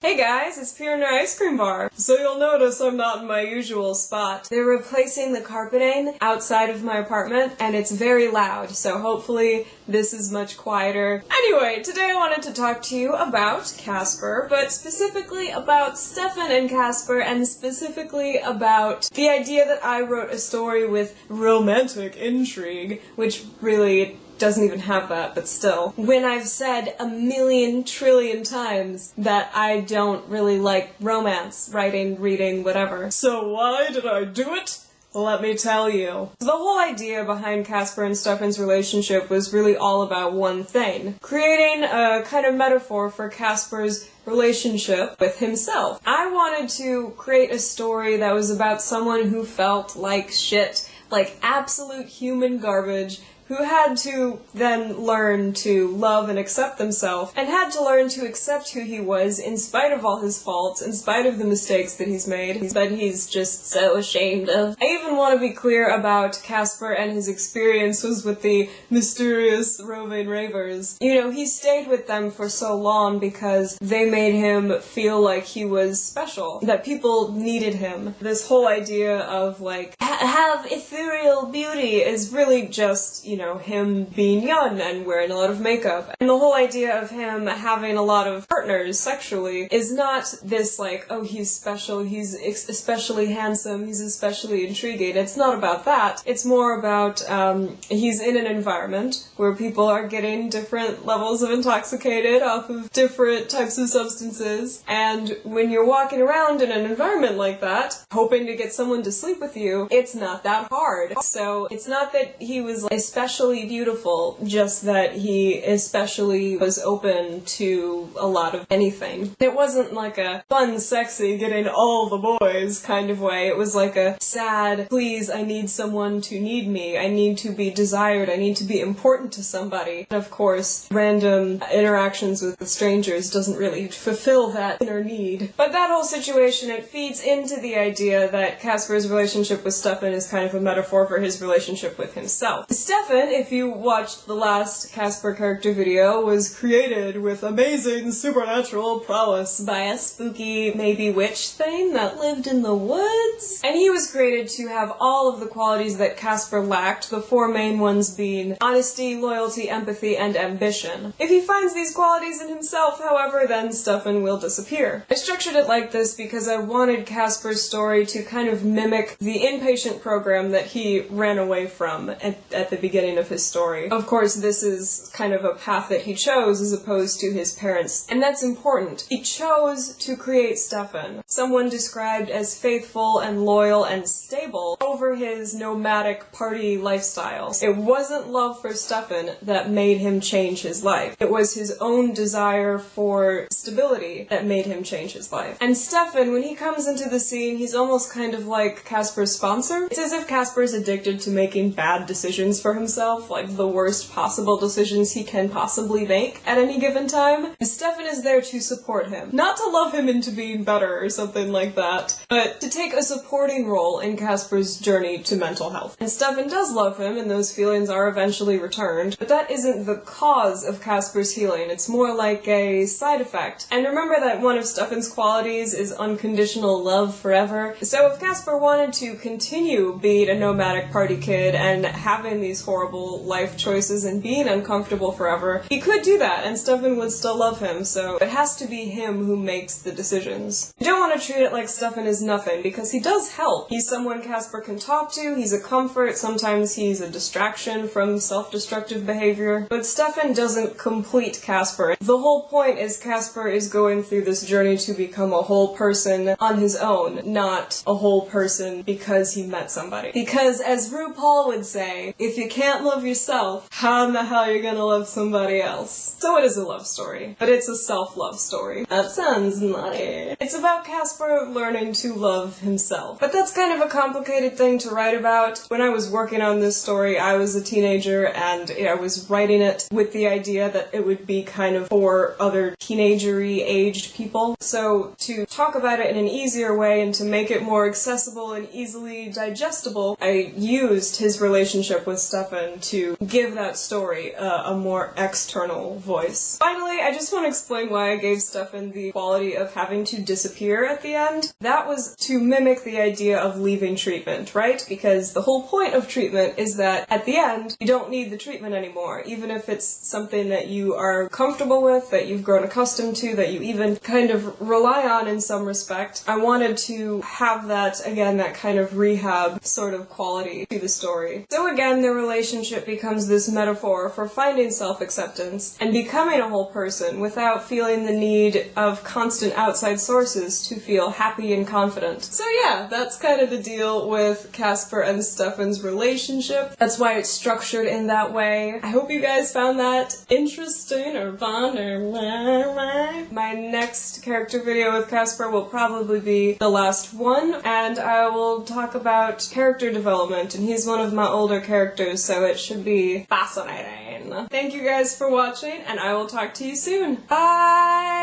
Hey guys, it's Pure in our ice cream bar. So you'll notice I'm not in my usual spot. They're replacing the carpeting outside of my apartment, and it's very loud, so hopefully this is much quieter. Anyway, today I wanted to talk to you about Casper, but specifically about Stefan and Casper, and specifically about the idea that I wrote a story with romantic intrigue, which really doesn't even have that, but still. When I've said a million trillion times that I don't really like romance, writing, reading, whatever. So why did I do it? Let me tell you. The whole idea behind Casper and Stefan's relationship was really all about one thing: creating a kind of metaphor for Casper's relationship with himself. I wanted to create a story that was about someone who felt like shit, like absolute human garbage, who had to then learn to love and accept themselves, and had to learn to accept who he was in spite of all his faults, in spite of the mistakes that he's made, that he's just so ashamed of. I even want to be clear about Casper and his experiences with the mysterious roving ravers. You know, he stayed with them for so long because they made him feel like he was special, that people needed him. This whole idea of, like, have ethereal beauty is really just, you know, him being young and wearing a lot of makeup. And the whole idea of him having a lot of partners sexually is not this, like, oh, he's special, he's especially handsome, he's especially intriguing. It's not about that. It's more about, he's in an environment where people are getting different levels of intoxicated off of different types of substances, and when you're walking around in an environment like that, hoping to get someone to sleep with you, it's not that hard. So it's not that he was especially beautiful, just that he especially was open to a lot of anything. It wasn't like a fun, sexy, getting all the boys kind of way. It was like a sad, please, I need someone to need me, I need to be desired, I need to be important to somebody. And of course, random interactions with the strangers doesn't really fulfill that inner need. But that whole situation, it feeds into the idea that Casper's relationship with Stefan is kind of a metaphor for his relationship with himself. Stefan, if you watched the last Casper character video, was created with amazing supernatural prowess by a spooky, maybe witch thing that lived in the woods. And he was created to have all of the qualities that Casper lacked, the four main ones being honesty, loyalty, empathy, and ambition. If he finds these qualities in himself, however, then Stefan will disappear. I structured it like this because I wanted Casper's story to kind of mimic the inpatient program that he ran away from at the beginning of his story. Of course, this is kind of a path that he chose as opposed to his parents, and that's important. He chose to create Stefan, someone described as faithful and loyal and stable, over his nomadic party lifestyle. It wasn't love for Stefan that made him change his life. It was his own desire for stability that made him change his life. And Stefan, when he comes into the scene, he's almost kind of like Casper's sponsor. It's as if Casper's addicted to making bad decisions for himself, like the worst possible decisions he can possibly make at any given time. And Stefan is there to support him. Not to love him into being better or something like that, but to take a supporting role in Casper's journey to mental health. And Stefan does love him, and those feelings are eventually returned, but that isn't the cause of Casper's healing. It's more like a side effect. And remember that one of Stefan's qualities is unconditional love forever. So if Casper wanted to continue being a nomadic party kid and having these horrible life choices and being uncomfortable forever, he could do that, and Stefan would still love him, so it has to be him who makes the decisions. You don't want to treat it like Stefan is nothing, because he does help. He's someone Casper can talk to, he's a comfort, sometimes he's a distraction from self-destructive behavior, but Stefan doesn't complete Casper. The whole point is Casper is going through this journey to become a whole person on his own, not a whole person because he met somebody. Because as RuPaul would say, if you can't love yourself, how in the hell are you gonna love somebody else? So it is a love story, but it's a self-love story. That sounds naughty. It's about Casper learning to love himself. But that's kind of a complicated thing to write about. When I was working on this story, I was a teenager and I was writing it with the idea that it would be kind of for other teenager-y aged people. So to talk about it in an easier way and to make it more accessible and easily digestible, I used his relationship with Stefan to give that story a more external voice. Finally, I just want to explain why I gave Stefan the quality of having to disappear at the end. That was to mimic the idea of leaving treatment, right? Because the whole point of treatment is that at the end, you don't need the treatment anymore, even if it's something that you are comfortable with, that you've grown accustomed to, that you even kind of rely on in some respect. I wanted to have that, again, that kind of rehab sort of quality to the story. So again, the relationship becomes this metaphor for finding self-acceptance and becoming a whole person without feeling the need of constant outside sources to feel happy and confident. So yeah, that's kind of the deal with Casper and Stefan's relationship. That's why it's structured in that way. I hope you guys found that interesting or fun or my next character video with Casper will probably be the last one, and I will talk about character development, and he's one of my older characters, so it should be fascinating. Thank you guys for watching, and I will talk to you soon. Bye!